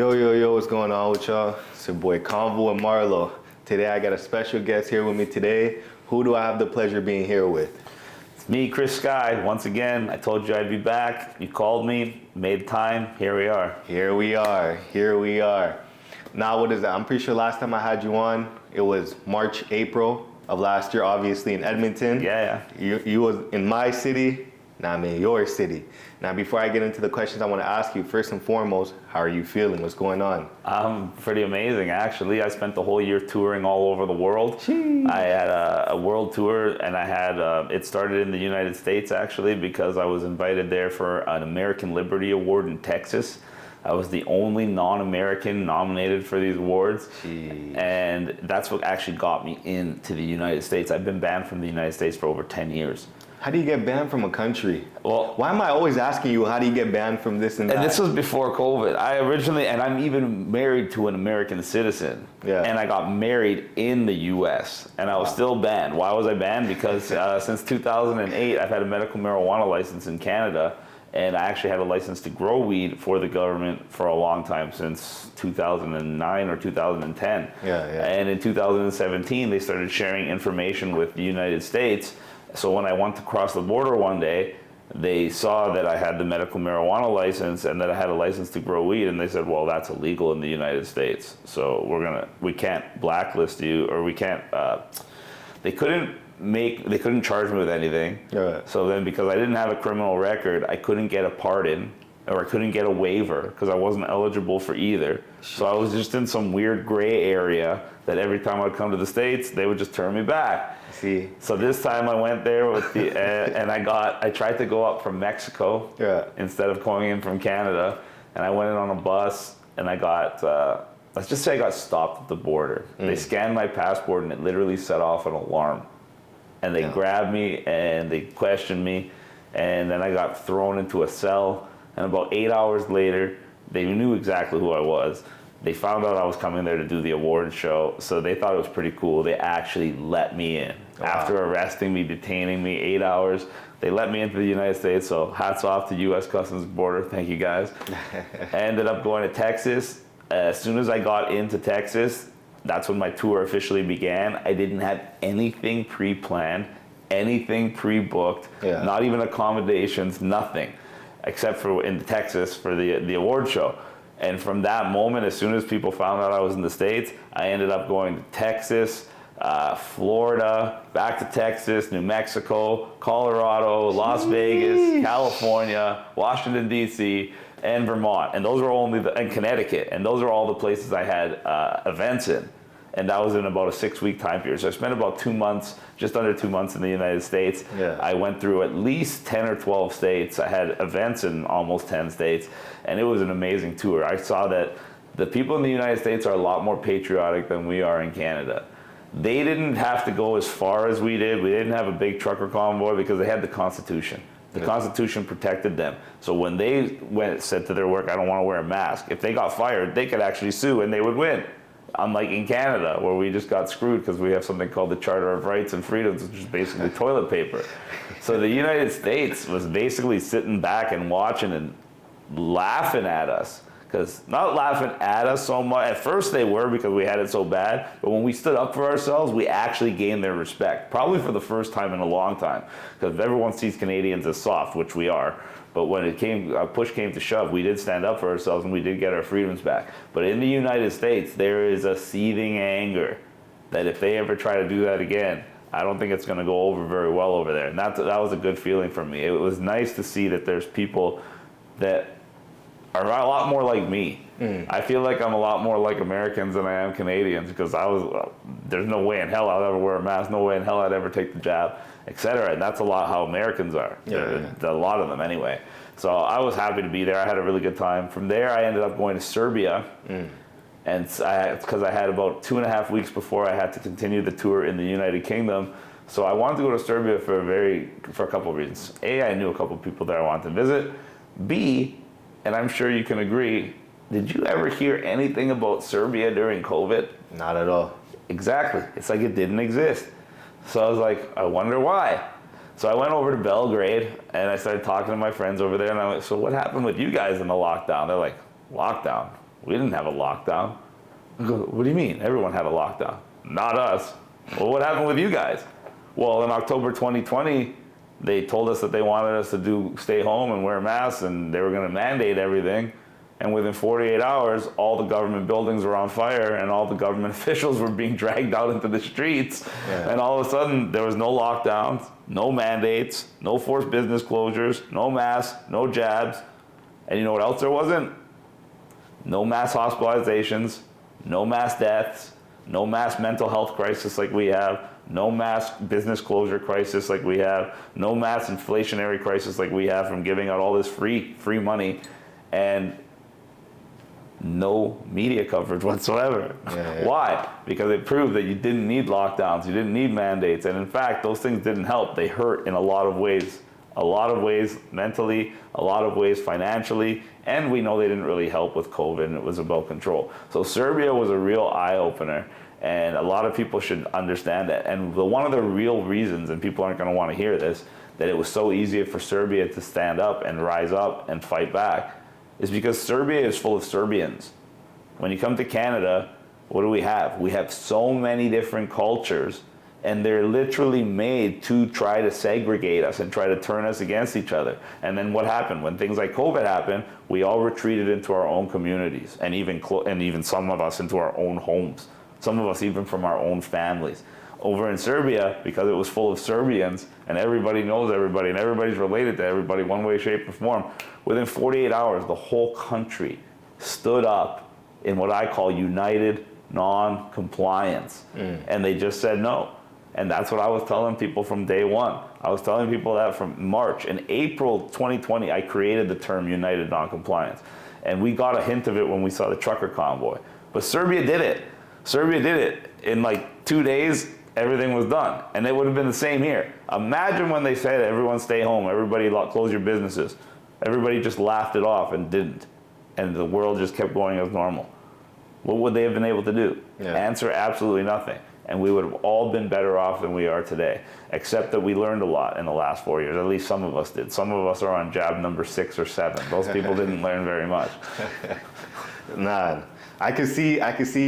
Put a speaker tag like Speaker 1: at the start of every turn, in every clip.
Speaker 1: Yo, yo, yo, what's going on with y'all? It's your boy Convo and Marlo. Today I got a special guest here with me today. Who do I have the pleasure of being here with?
Speaker 2: It's me, Chris Sky. Once again, I told you I'd be back. You called me, made time, here we are.
Speaker 1: Here we are, here we are. Now what is that? I'm pretty sure last time I had you on, it was March, April of last year, obviously in Edmonton.
Speaker 2: Yeah.
Speaker 1: You was in my city, now I'm in your city. Now before I get into the questions I want to ask you, first and foremost, how are you feeling? What's going on?
Speaker 2: I'm pretty amazing, actually. I spent the whole year touring all over the world.
Speaker 1: Jeez.
Speaker 2: I had a world tour, and I had it started in the United States, actually, because I was invited there for an American Liberty Award in Texas. I was the only non-American nominated for these awards.
Speaker 1: Jeez.
Speaker 2: And that's what actually got me into the United States. I've been banned from the United States for over 10 years.
Speaker 1: How do you get banned from a country?
Speaker 2: Well,
Speaker 1: why am I always asking you, how do you get banned from this and that?
Speaker 2: and this was before COVID. And I'm even married to an American citizen.
Speaker 1: Yeah.
Speaker 2: And I got married in the US, and I was still banned. Why was I banned? Because since 2008, I've had a medical marijuana license in Canada, and I actually had a license to grow weed for the government for a long time, since 2009 or 2010.
Speaker 1: Yeah.
Speaker 2: And in 2017, they started sharing information with the United States. So when I went to cross the border one day, they saw that I had the medical marijuana license and that I had a license to grow weed, and they said, well, that's illegal in the United States. So we can't blacklist you, or we can't, they couldn't charge me with anything.
Speaker 1: Yeah.
Speaker 2: So then, because I didn't have a criminal record, I couldn't get a pardon, or I couldn't get a waiver because I wasn't eligible for either. So I was just in some weird gray area that every time I'd come to the States, they would just turn me back.
Speaker 1: See.
Speaker 2: So this time I went there with the, and I tried to go up from Mexico instead of going in from Canada. And I went in on a bus, and I got, let's just say I got stopped at the border. They scanned my passport, and it literally set off an alarm. And they grabbed me, and they questioned me, and then I got thrown into a cell. And about 8 hours later, they knew exactly who I was. They found out I was coming there to do the award show, so they thought it was pretty cool. They actually let me in. Wow. After arresting me, detaining me 8 hours, they let me into the United States, so hats off to U.S. Customs Border. Thank you, guys. I ended up going to Texas. As soon as I got into Texas, that's when my tour officially began. I didn't have anything pre-planned, anything pre-booked, not even accommodations, nothing, except for in Texas for the award show. And from that moment, as soon as people found out I was in the States, I ended up going to Texas, Florida, back to Texas, New Mexico, Colorado, Las Vegas, California, Washington, D.C., and Vermont. And those are and Connecticut. And those are all the places I had events in. And that was in about a 6-week time period. So I spent about 2 months, just under 2 months in the United States.
Speaker 1: Yeah.
Speaker 2: I went through at least 10 or 12 states. I had events in almost 10 states. And it was an amazing tour. I saw that the people in the United States are a lot more patriotic than we are in Canada. They didn't have to go as far as we did. We didn't have a big trucker convoy because they had the Constitution. The Constitution protected them. So when they said to their work, I don't want to wear a mask, if they got fired, they could actually sue and they would win. Unlike in Canada, where we just got screwed because we have something called the Charter of Rights and Freedoms, which is basically toilet paper. So the United States was basically sitting back and watching and laughing at us. Because not laughing at us so much. At first they were, because we had it so bad. But when we stood up for ourselves, we actually gained their respect. Probably for the first time in a long time. Because everyone sees Canadians as soft, which we are. But when push came to shove, we did stand up for ourselves and we did get our freedoms back. But in the United States, there is a seething anger that if they ever try to do that again, I don't think it's going to go over very well over there. And that was a good feeling for me. It was nice to see that there's people that are a lot more like me. I feel like I'm a lot more like Americans than I am Canadians, because there's no way in hell I'll ever wear a mask, no way in hell I'd ever take the jab, etc. And that's a lot how Americans are. A lot of them anyway. So I was happy to be there. I had a really good time. From there, I ended up going to Serbia. And because I had about 2.5 weeks before I had to continue the tour in the United Kingdom. So I wanted to go to Serbia for a couple of reasons. A, I knew a couple of people there I wanted to visit. B, and I'm sure you can agree, did you ever hear anything about Serbia during COVID?
Speaker 1: Not at all.
Speaker 2: Exactly. It's like it didn't exist. So I was like, I wonder why. So I went over to Belgrade and I started talking to my friends over there, and I went, so what happened with you guys in the lockdown? They're like, lockdown? We didn't have a lockdown. I go, what do you mean? Everyone had a lockdown. Not us. Well, what happened with you guys? Well, in October 2020, they told us that they wanted us to stay home and wear masks, and they were going to mandate everything. And within 48 hours, all the government buildings were on fire, and all the government officials were being dragged out into the streets. Yeah. And all of a sudden, there was no lockdowns, no mandates, no forced business closures, no masks, no jabs. And you know what else there wasn't? No mass hospitalizations, no mass deaths, no mass mental health crisis like we have, no mass business closure crisis like we have, no mass inflationary crisis like we have from giving out all this free money, and no media coverage whatsoever. Yeah. Why? Because it proved that you didn't need lockdowns, you didn't need mandates, and in fact, those things didn't help. They hurt in a lot of ways. A lot of ways mentally, a lot of ways financially, and we know they didn't really help with COVID, and it was about control. So Serbia was a real eye-opener, and a lot of people should understand that. And one of the real reasons, and people aren't going to want to hear this, that it was so easy for Serbia to stand up and rise up and fight back is because Serbia is full of Serbians. When you come to Canada, what do we have? We have so many different cultures, and they're literally made to try to segregate us and try to turn us against each other. And then what happened? When things like COVID happened, we all retreated into our own communities, and even some of us into our own homes. Some of us even from our own families. Over in Serbia, because it was full of Serbians, and everybody knows everybody, and everybody's related to everybody one way, shape, or form, within 48 hours, the whole country stood up in what I call united non-compliance. And they just said no. And that's what I was telling people from day one. I was telling people that from March. In April 2020, I created the term united non-compliance. And we got a hint of it when we saw the trucker convoy. But Serbia did it. Serbia did it. In like 2 days, everything was done. And it would have been the same here. Imagine when they said, everyone stay home, everybody close your businesses. Everybody just laughed it off and didn't. And the world just kept going as normal. What would they have been able to do? Yeah. Answer, absolutely nothing. And we would have all been better off than we are today, except that we learned a lot in the last 4 years. At least some of us did. Some of us are on jab number 6 or 7. Those people didn't learn very much.
Speaker 1: Nah, I could see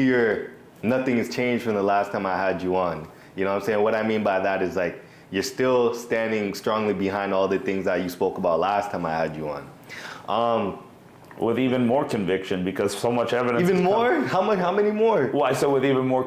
Speaker 1: your nothing has changed from the last time I had you on. You know what I'm saying? What I mean by that is like you're still standing strongly behind all the things that you spoke about last time I had you on.
Speaker 2: With even more conviction, because so much evidence.
Speaker 1: Even more? How many more?
Speaker 2: Well, I said with even more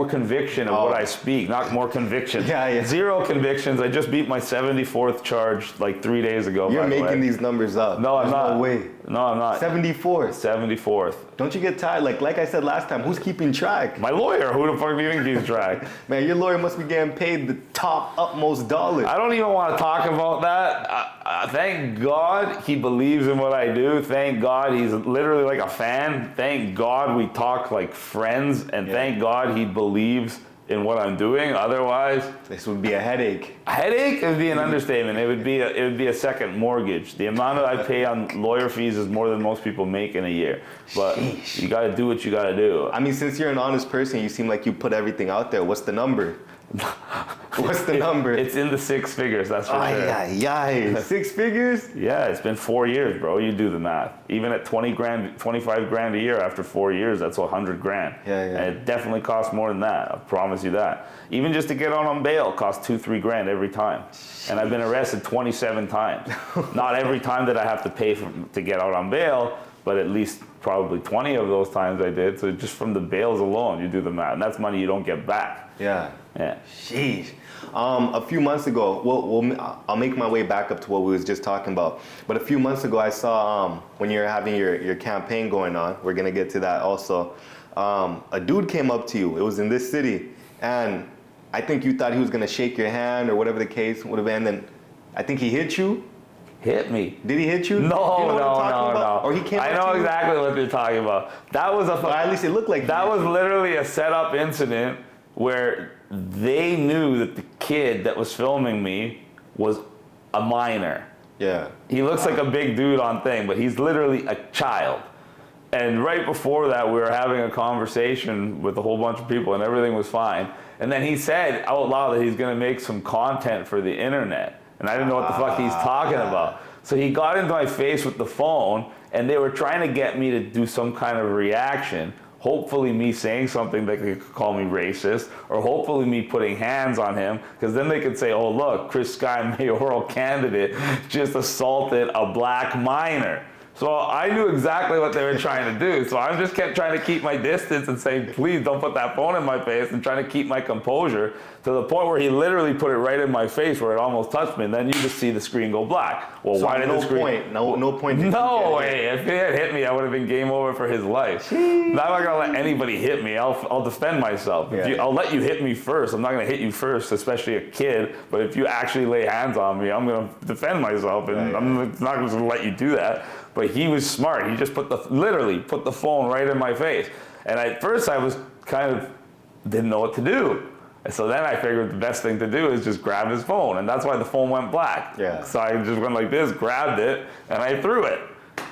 Speaker 2: conviction of what I speak, not more conviction.
Speaker 1: Yeah.
Speaker 2: 0 convictions. I just beat my 74th charge like 3 days ago.
Speaker 1: You're making these numbers up.
Speaker 2: No, I'm not.
Speaker 1: No way.
Speaker 2: No, I'm not.
Speaker 1: 74th.
Speaker 2: 74th.
Speaker 1: Don't you get tired? Like I said last time, who's keeping track?
Speaker 2: My lawyer. Who the fuck do you think keeps track?
Speaker 1: Man, your lawyer must be getting paid the top utmost dollar.
Speaker 2: I don't even want to talk about that. Thank God he believes in what I do. Thank God he's literally like a fan. Thank God we talk like friends, and thank God he believes in what I'm doing. Otherwise,
Speaker 1: this would be a headache.
Speaker 2: A headache would be an understatement. It would be a second mortgage. The amount that I pay on lawyer fees is more than most people make in a year. But you got to do what you got to do.
Speaker 1: I mean, since you're an honest person, you seem like you put everything out there. What's the number? What's the number?
Speaker 2: It's in the 6 figures, that's for sure.
Speaker 1: Yeah. 6 figures?
Speaker 2: Yeah, it's been 4 years, bro. You do the math. Even at 20 grand, 25 grand a year after 4 years, that's 100 grand.
Speaker 1: Yeah.
Speaker 2: And it definitely costs more than that. I promise you that. Even just to get out on bail costs 2-3 grand every time. And I've been arrested 27 times. Not every time that I have to pay to get out on bail, but at least probably 20 of those times I did. So just from the bails alone, you do the math. And that's money you don't get back.
Speaker 1: Yeah. Sheesh. A few months ago, I'll make my way back up to what we was just talking about. But a few months ago, I saw when you're having your campaign going on, we're going to get to that also, a dude came up to you. It was in this city. And I think you thought he was going to shake your hand or whatever the case would have been. And I think he hit you.
Speaker 2: Hit me.
Speaker 1: Did he hit you?
Speaker 2: No, no.
Speaker 1: Or he came
Speaker 2: I know exactly what you're talking about. That was
Speaker 1: or at least it looked like
Speaker 2: that was literally a set-up incident where they knew that the kid that was filming me was a minor.
Speaker 1: Yeah.
Speaker 2: He looks like a big dude on thing, but he's literally a child. And right before that, we were having a conversation with a whole bunch of people, and everything was fine. And then he said out loud that he's going to make some content for the internet. And I didn't know what the fuck he's talking about. So he got into my face with the phone, and they were trying to get me to do some kind of reaction. Hopefully me saying something that could call me racist, or hopefully me putting hands on him, because then they could say, oh look, Chris Sky, mayoral candidate, just assaulted a black minor. So I knew exactly what they were trying to do. So I just kept trying to keep my distance and saying, please don't put that phone in my face, and trying to keep my composure, to the point where he literally put it right in my face where it almost touched me. And then you just see the screen go black. Well,
Speaker 1: So
Speaker 2: why did the screen?
Speaker 1: No point.
Speaker 2: No way. If he had hit me, I would have been game over for his life. I'm not gonna let anybody hit me. I'll defend myself. I'll let you hit me first. I'm not gonna hit you first, especially a kid. But if you actually lay hands on me, I'm gonna defend myself, and I'm not just gonna let you do that. But he was smart. He just literally put the phone right in my face. And at first I was didn't know what to do. And so then I figured the best thing to do is just grab his phone. And that's why the phone went black.
Speaker 1: Yeah.
Speaker 2: So I just went like this, grabbed it, and I threw it.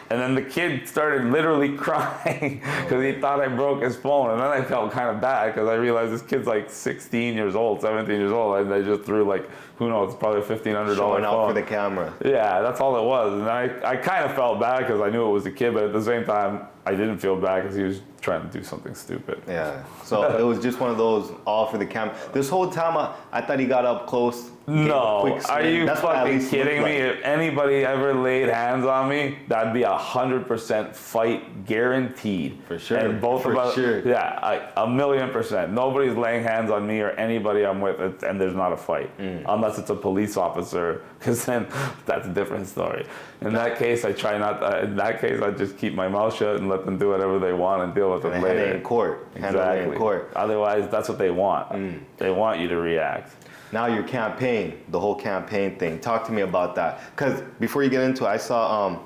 Speaker 2: And then the kid started literally crying because he thought I broke his phone. And then I felt kind of bad because I realized this kid's like 16 years old, 17 years old. And I just threw who knows, probably a $1,500
Speaker 1: Showing
Speaker 2: phone.
Speaker 1: out for the camera.
Speaker 2: Yeah, that's all it was. And I kind of felt bad because I knew it was a kid, but at the same time, I didn't feel bad because he was trying to do something stupid.
Speaker 1: Yeah. So it was just one of those all for the camera. This whole time I thought he got up close.
Speaker 2: No, are you fucking kidding me? If anybody ever laid hands on me, that'd be 100% fight guaranteed.
Speaker 1: For sure.
Speaker 2: And both of us, yeah, 1,000,000%. Nobody's laying hands on me or anybody I'm with, and there's not a fight, unless it's a police officer, because then that's a different story. In that case, I try not. In that case, I just keep my mouth shut and let them do whatever they want and deal with it later.
Speaker 1: Handle it in court.
Speaker 2: Exactly.
Speaker 1: In court.
Speaker 2: Otherwise, that's what they want. They want you to react.
Speaker 1: Now your campaign, the whole campaign thing. Talk to me about that. Because before you get into it, I saw,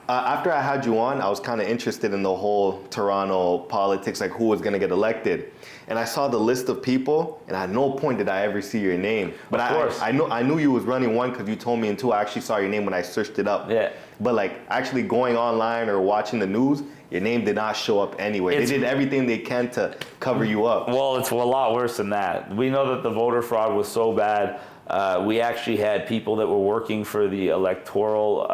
Speaker 1: after I had you on, I was kind of interested in the whole Toronto politics, like who was going to get elected. And I saw the list of people, and at no point did I ever see your name. But I knew you was running, one, because you told me, and two, I actually saw your name when I searched it up.
Speaker 2: Yeah.
Speaker 1: But like actually going online or watching the news, your name did not show up anywhere. They did everything they can to cover you up.
Speaker 2: Well, it's a lot worse than that. We know that the voter fraud was so bad. We actually had people that were working for the electoral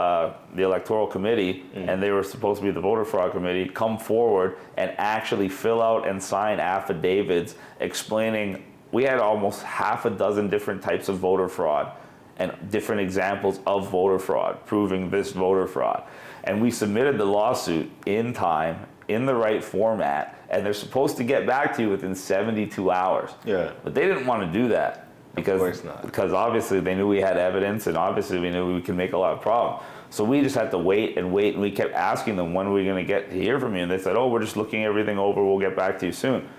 Speaker 2: committee, and they were supposed to be the voter fraud committee, come forward and actually fill out and sign affidavits explaining. We had almost half a dozen different types of voter fraud and different examples of voter fraud, proving this voter fraud. And we submitted the lawsuit in time, in the right format, and they're supposed to get back to you within 72 hours.
Speaker 1: Yeah.
Speaker 2: But they didn't want to do that because obviously they knew we had evidence, and obviously we knew we could make a lot of problems. So we just had to wait, and we kept asking them, when are we going to get to hear from you? And they said, oh, we're just looking everything over, we'll get back to you soon.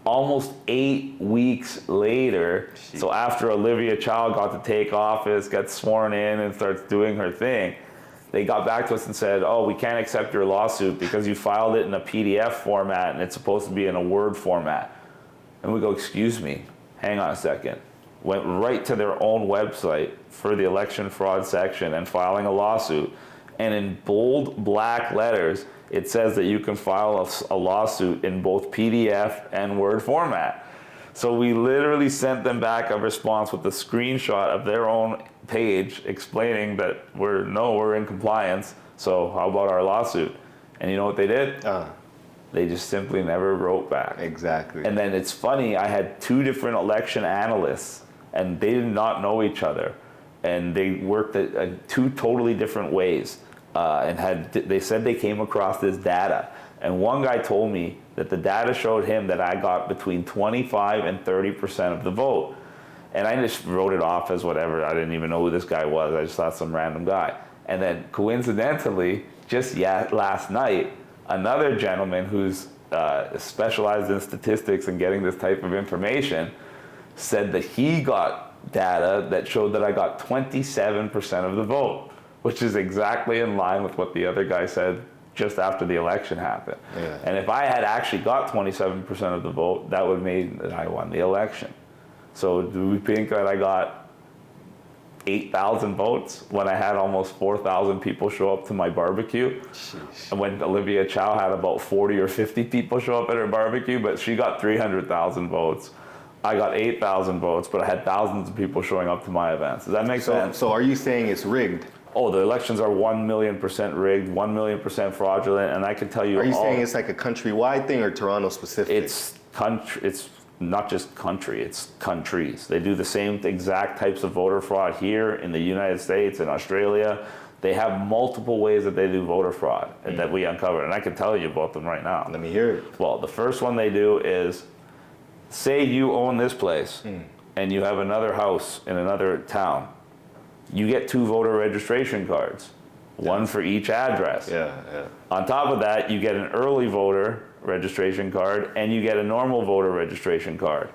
Speaker 2: Almost 8 weeks later, so after Olivia Chow got to take office, got sworn in and starts doing her thing, they got back to us and said, oh, we can't accept your lawsuit because you filed it in a PDF format and it's supposed to be in a Word format. And we go, excuse me, hang on a second. Went right to their own website for the election fraud section and filing a lawsuit. And in bold black letters, it says that you can file a lawsuit in both PDF and Word format. So we literally sent them back a response with a screenshot of their own page explaining that we're in compliance, so how about our lawsuit? And you know what they did? They just simply never wrote back.
Speaker 1: Exactly.
Speaker 2: And then it's funny, I had 2 different election analysts, and they did not know each other. And they worked at 2 totally different ways. They said they came across this data. And one guy told me that the data showed him that I got between 25 and 30% of the vote. And I just wrote it off as whatever. I didn't even know who this guy was. I just thought some random guy. And then coincidentally, just last night, another gentleman who's specialized in statistics and getting this type of information said that he got data that showed that I got 27% of the vote, which is exactly in line with what the other guy said just after the election happened. Yeah. And if I had actually got 27% of the vote, that would mean that I won the election. So do we think that I got 8,000 votes when I had almost 4,000 people show up to my barbecue? Sheesh. And when Olivia Chow had about 40 or 50 people show up at her barbecue, but she got 300,000 votes. I got 8,000 votes, but I had thousands of people showing up to my events. Does that make sense?
Speaker 1: So are you saying it's rigged?
Speaker 2: oh, the elections are 1,000,000% rigged, 1,000,000% fraudulent, and I can tell you.
Speaker 1: Are you saying it's like a countrywide thing or Toronto specific?
Speaker 2: It's country. It's not just country. It's countries. They do the same exact types of voter fraud here in the United States and Australia. They have multiple ways that they do voter fraud and that we uncovered, and I can tell you about them right now.
Speaker 1: Let me hear it.
Speaker 2: Well, the first one they do is, say you own this place and you have another house in another town. You get 2 voter registration cards, one for each address.
Speaker 1: Yeah.
Speaker 2: On top of that, you get an early voter registration card and you get a normal voter registration card.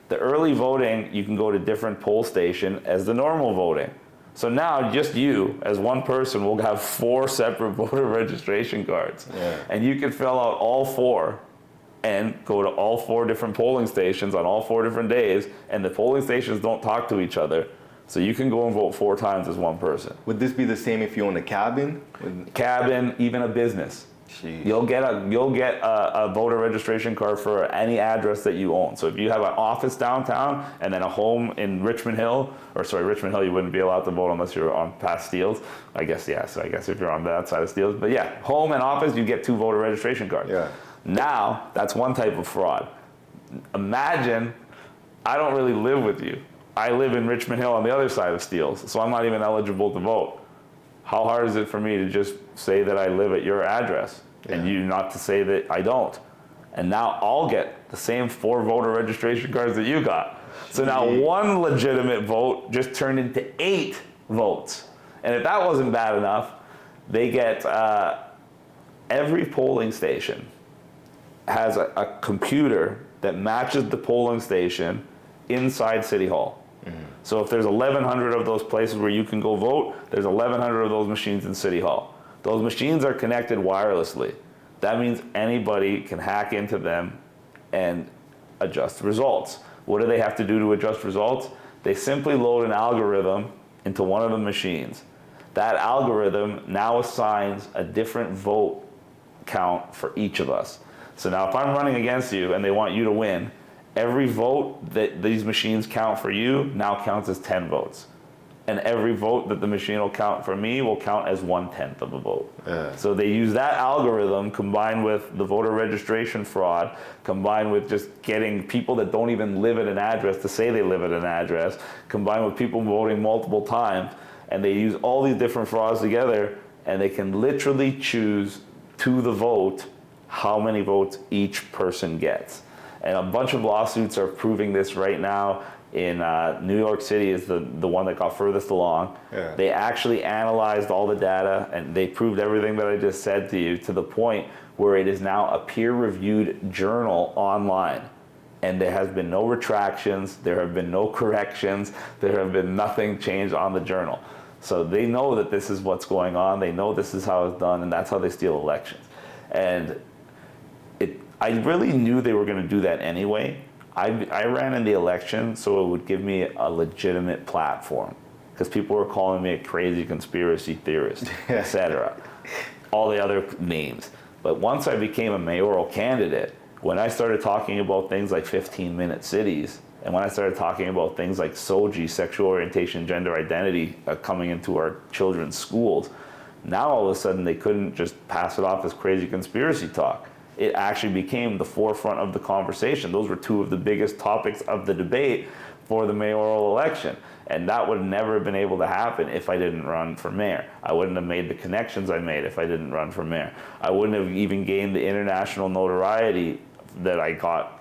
Speaker 2: The early voting, you can go to different poll station as the normal voting. So now just you as one person will have 4 separate voter registration cards.
Speaker 1: Yeah.
Speaker 2: And you can fill out all 4 and go to all 4 different polling stations on all 4 different days, and the polling stations don't talk to each other. So you can go and vote 4 times as one person.
Speaker 1: Would this be the same if you own a cabin?
Speaker 2: Cabin, even a business.
Speaker 1: Jeez.
Speaker 2: You'll get a voter registration card for any address that you own. So if you have an office downtown and then a home in Richmond Hill, Richmond Hill you wouldn't be allowed to vote unless you're on past Steeles. I guess, yeah, so I guess if you're on that side of Steeles. But yeah, home and office, you get 2 voter registration cards.
Speaker 1: Yeah.
Speaker 2: Now, that's one type of fraud. Imagine, I don't really live with you. I live in Richmond Hill on the other side of Steeles, so I'm not even eligible to vote. How hard is it for me to just say that I live at your address and you not to say that I don't? And now I'll get the same 4 voter registration cards that you got. So now one legitimate vote just turned into 8 votes. And if that wasn't bad enough, they get every polling station has a computer that matches the polling station inside City Hall. So if there's 1,100 of those places where you can go vote, there's 1,100 of those machines in City Hall. Those machines are connected wirelessly. That means anybody can hack into them and adjust results. What do they have to do to adjust results? They simply load an algorithm into one of the machines. That algorithm now assigns a different vote count for each of us. So now if I'm running against you and they want you to win, every vote that these machines count for you now counts as 10 votes. And every vote that the machine will count for me will count as 1/10 of a vote. So they use that algorithm combined with the voter registration fraud, combined with just getting people that don't even live at an address to say they live at an address, combined with people voting multiple times, and they use all these different frauds together, and they can literally choose to the vote how many votes each person gets. And a bunch of lawsuits are proving this right now. In New York City is the one that got furthest along.
Speaker 1: Yeah.
Speaker 2: They actually analyzed all the data and they proved everything that I just said to you, to the point where it is now a peer-reviewed journal online. And there has been no retractions, there have been no corrections, there have been nothing changed on the journal. So they know that this is what's going on, they know this is how it's done, and that's how they steal elections. And I really knew they were going to do that anyway. I ran in the election so it would give me a legitimate platform, because people were calling me a crazy conspiracy theorist, etc. All the other names. But once I became a mayoral candidate, when I started talking about things like 15-minute cities, and when I started talking about things like SOGI, sexual orientation, gender identity, coming into our children's schools, now all of a sudden they couldn't just pass it off as crazy conspiracy talk. It actually became the forefront of the conversation. Those were 2 of the biggest topics of the debate for the mayoral election. And that would never have been able to happen if I didn't run for mayor. I wouldn't have made the connections I made if I didn't run for mayor. I wouldn't have even gained the international notoriety that I got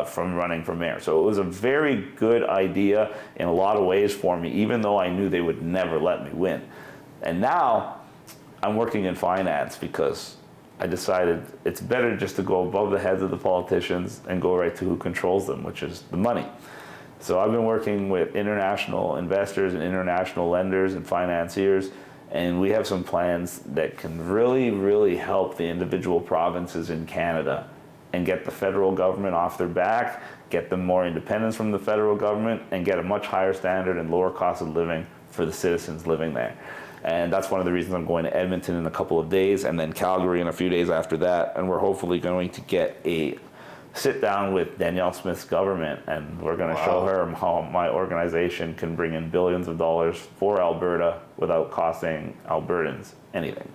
Speaker 2: from running for mayor. So it was a very good idea in a lot of ways for me, even though I knew they would never let me win. And now I'm working in finance because I decided it's better just to go above the heads of the politicians and go right to who controls them, which is the money. So I've been working with international investors and international lenders and financiers, and we have some plans that can really, really help the individual provinces in Canada and get the federal government off their back, get them more independence from the federal government, and get a much higher standard and lower cost of living for the citizens living there. And that's one of the reasons I'm going to Edmonton in a couple of days, and then Calgary in a few days after that. And we're hopefully going to get a sit down with Danielle Smith's government, and we're going to show her how my organization can bring in billions of dollars for Alberta without costing Albertans anything.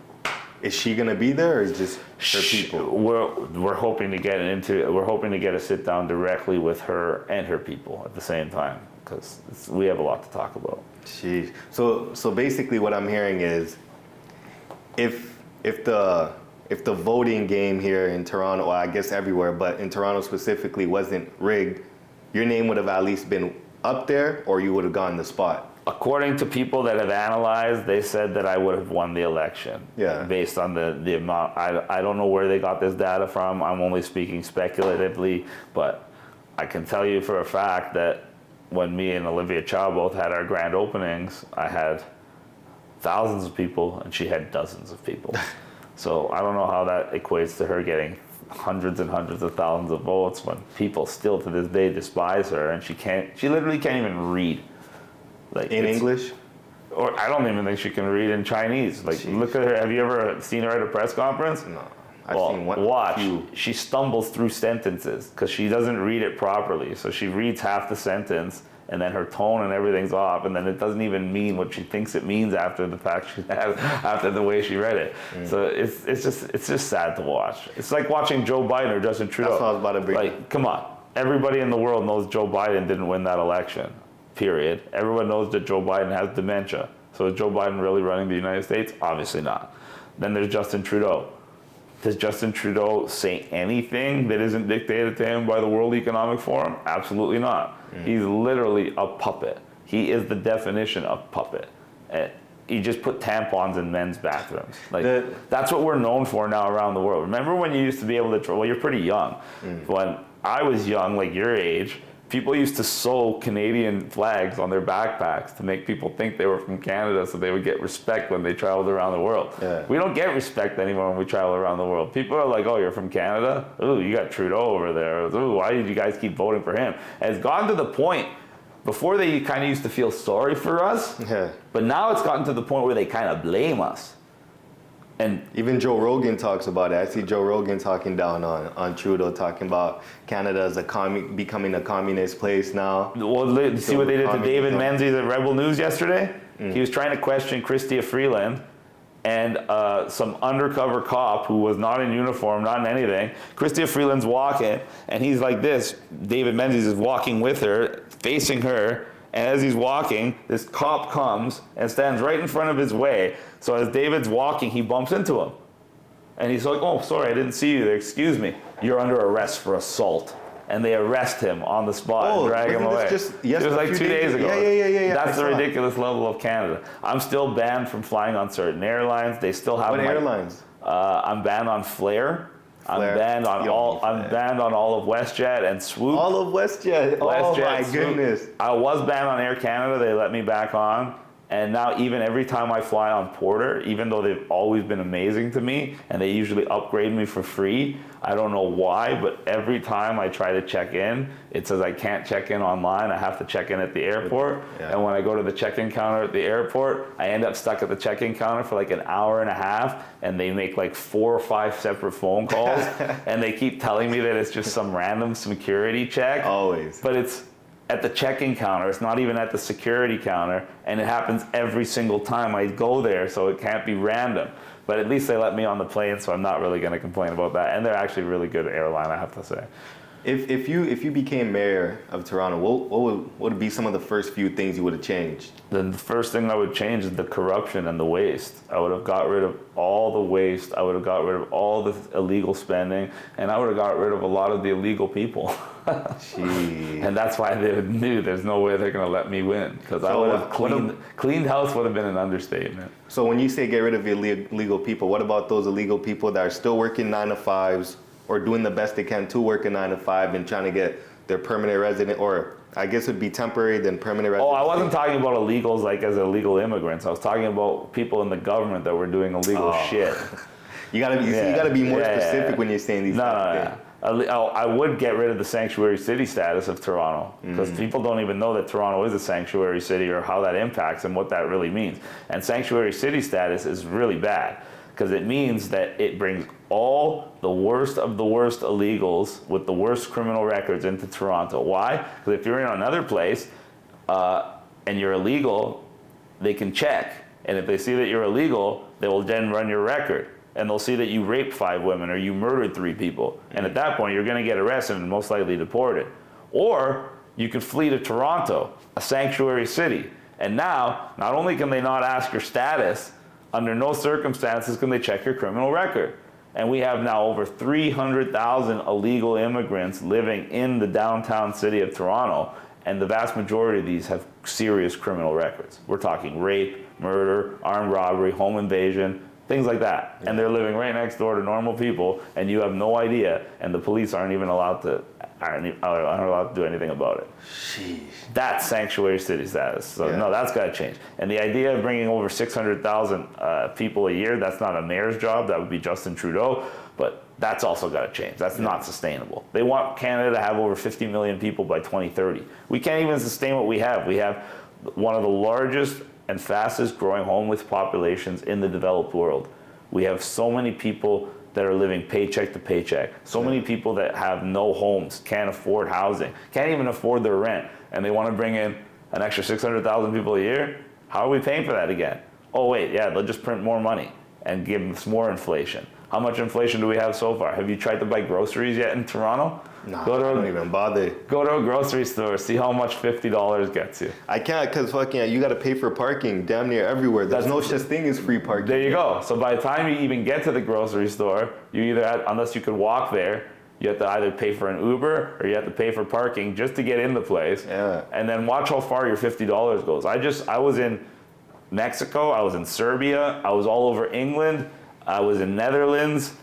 Speaker 1: Is she gonna be there, or is just her people?
Speaker 2: We're hoping to get a sit down directly with her and her people at the same time, because we have a lot to talk about.
Speaker 1: Jeez. So basically, what I'm hearing is, if the voting game here in Toronto, well, I guess everywhere, but in Toronto specifically, wasn't rigged, your name would have at least been up there, or you would have gotten the spot.
Speaker 2: According to people that have analyzed, they said that I would have won the election.
Speaker 1: Yeah.
Speaker 2: Based on the amount. I don't know where they got this data from. I'm only speaking speculatively, but I can tell you for a fact that when me and Olivia Chow both had our grand openings, I had thousands of people and she had dozens of people. So I don't know how that equates to her getting hundreds and hundreds of thousands of votes when people still to this day despise her, and she literally can't even read. Like
Speaker 1: in English?
Speaker 2: Or I don't even think she can read in Chinese. Like,
Speaker 1: Jeez.
Speaker 2: Look at her. Have you ever seen her at a press conference?
Speaker 1: No. I've seen one.
Speaker 2: Watch. She stumbles through sentences because she doesn't read it properly. So she reads half the sentence, and then her tone and everything's off, and then it doesn't even mean what she thinks it means after the fact after the way she read it. So it's just sad to watch. It's like watching Joe Biden or Justin Trudeau.
Speaker 1: That's what I was about to bring.
Speaker 2: Like, come on. Everybody in the world knows Joe Biden didn't win that election. Period. Everyone knows that Joe Biden has dementia. So is Joe Biden really running the United States? Obviously not. Then there's Justin Trudeau. Does Justin Trudeau say anything that isn't dictated to him by the World Economic Forum? Absolutely not. He's literally a puppet. He is the definition of puppet. He just put tampons in men's bathrooms. Like, that's what we're known for now around the world. Remember when you used to be able to, well, you're pretty young. When I was young, like your age, people used to sew Canadian flags on their backpacks to make people think they were from Canada so they would get respect when they traveled around the world. Yeah. We don't get respect anymore when we travel around the world. People are like, oh, you're from Canada? Ooh, you got Trudeau over there. Ooh, why did you guys keep voting for him? And it's gotten to the point, before they kind of used to feel sorry for us, but now it's gotten to the point where they kind of blame us. And
Speaker 1: even Joe Rogan talks about it. I see Joe Rogan talking down on Trudeau, talking about Canada as becoming a communist place now.
Speaker 2: Well, see what they did to David Menzies at Rebel News yesterday? He was trying to question Chrystia Freeland and some undercover cop who was not in uniform, not in anything. Chrystia Freeland's walking, and he's like this. David Menzies is walking with her, facing her, and as he's walking, this cop comes and stands right in front of his way. So as David's walking, he bumps into him. And he's like, oh, sorry, I didn't see you there. Excuse me. You're under arrest for assault. And they arrest him on the spot and drag him away. It was like 2 days ago.
Speaker 1: Yeah.
Speaker 2: That's the ridiculous level of Canada. I'm still banned from flying on certain airlines. They still have
Speaker 1: What airlines?
Speaker 2: I'm banned on Flair. I'm banned on all of WestJet and Swoop.
Speaker 1: All of WestJet. Oh my goodness.
Speaker 2: I was banned on Air Canada. They let me back on. And now even every time I fly on Porter, even though they've always been amazing to me and they usually upgrade me for free, I don't know why, but every time I try to check in, it says I can't check in online. I have to check in at the airport. Yeah. And when I go to the check-in counter at the airport, I end up stuck at the check-in counter for like an hour and a half, and they make like 4 or 5 separate phone calls and they keep telling me that it's just some random security check.
Speaker 1: Always.
Speaker 2: But it's at the check-in counter. It's not even at the security counter, and it happens every single time I go there, so it can't be random. But at least they let me on the plane, so I'm not really going to complain about that. And they're actually a really good airline, I have to say.
Speaker 1: If you became mayor of Toronto, what would be some of the first few things you would have changed?
Speaker 2: The first thing I would change is the corruption and the waste. I would have got rid of all the waste. I would have got rid of all the illegal spending, and I would have got rid of a lot of the illegal people.
Speaker 1: Jeez.
Speaker 2: And that's why they knew there's no way they're going to let me win, because I would have cleaned house would have been an understatement.
Speaker 1: So when you say get rid of illegal people, what about those illegal people that are still working 9 to 5s or doing the best they can to work a 9 to 5 and trying to get their permanent resident, or I guess it would be temporary then permanent resident?
Speaker 2: Oh, I wasn't talking about illegals like as illegal immigrants. I was talking about people in the government that were doing illegal shit.
Speaker 1: You gotta be more specific when you're saying these things.
Speaker 2: I would get rid of the sanctuary city status of Toronto, because people don't even know that Toronto is a sanctuary city or how that impacts and what that really means. And sanctuary city status is really bad, because it means that it brings all the worst of the worst illegals with the worst criminal records into Toronto. Why? Because if you're in another place and you're illegal, they can check. And if they see that you're illegal, they will then run your record. And they'll see that you raped 5 women or you murdered 3 people. And at that point, you're going to get arrested and most likely deported. Or you can flee to Toronto, a sanctuary city. And now, not only can they not ask your status, under no circumstances can they check your criminal record. And we have now over 300,000 illegal immigrants living in the downtown city of Toronto. And the vast majority of these have serious criminal records. We're talking rape, murder, armed robbery, home invasion, things like that. And they're living right next door to normal people, and you have no idea, and the police aren't allowed to do anything about it.
Speaker 1: Sheesh.
Speaker 2: That's sanctuary city status. So no, that's got to change. And the idea of bringing over 600,000 people a year, that's not a mayor's job. That would be Justin Trudeau. But that's also got to change. That's not sustainable. They want Canada to have over 50 million people by 2030. We can't even sustain what we have. We have one of the largest and fastest growing homeless populations in the developed world. We have so many people that are living paycheck to paycheck. So many people that have no homes, can't afford housing, can't even afford their rent, and they want to bring in an extra 600,000 people a year? How are we paying for that again? Oh wait, yeah, they'll just print more money and give us more inflation. How much inflation do we have so far? Have you tried to buy groceries yet in Toronto?
Speaker 1: No, I don't even bother.
Speaker 2: Go to a grocery store, see how much $50 gets you.
Speaker 1: I can't, because fucking you got to pay for parking damn near everywhere. There's no such thing as free parking.
Speaker 2: There you go. So by the time you even get to the grocery store, you either have, unless you could walk there, you have to either pay for an Uber or you have to pay for parking just to get in the place.
Speaker 1: Yeah.
Speaker 2: And then watch how far your $50 goes. I was in Mexico, I was in Serbia, I was all over England, I was in Netherlands,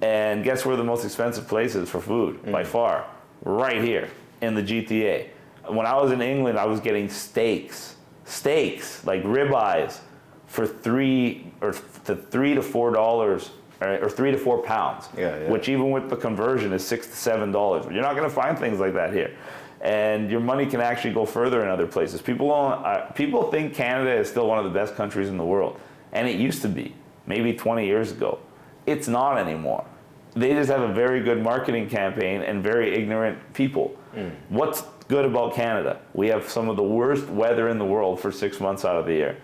Speaker 2: and guess where the most expensive place is for food by far? Right here in the GTA. When I was in England, I was getting steaks like ribeyes for $3 to $4 or $3 to £4, which even with the conversion is $6 to $7. You're not going to find things like that here. And your money can actually go further in other places. People think Canada is still one of the best countries in the world, and it used to be, maybe 20 years ago. It's not anymore. They just have a very good marketing campaign and very ignorant people. What's good about Canada? We have some of the worst weather in the world for 6 months out of the year.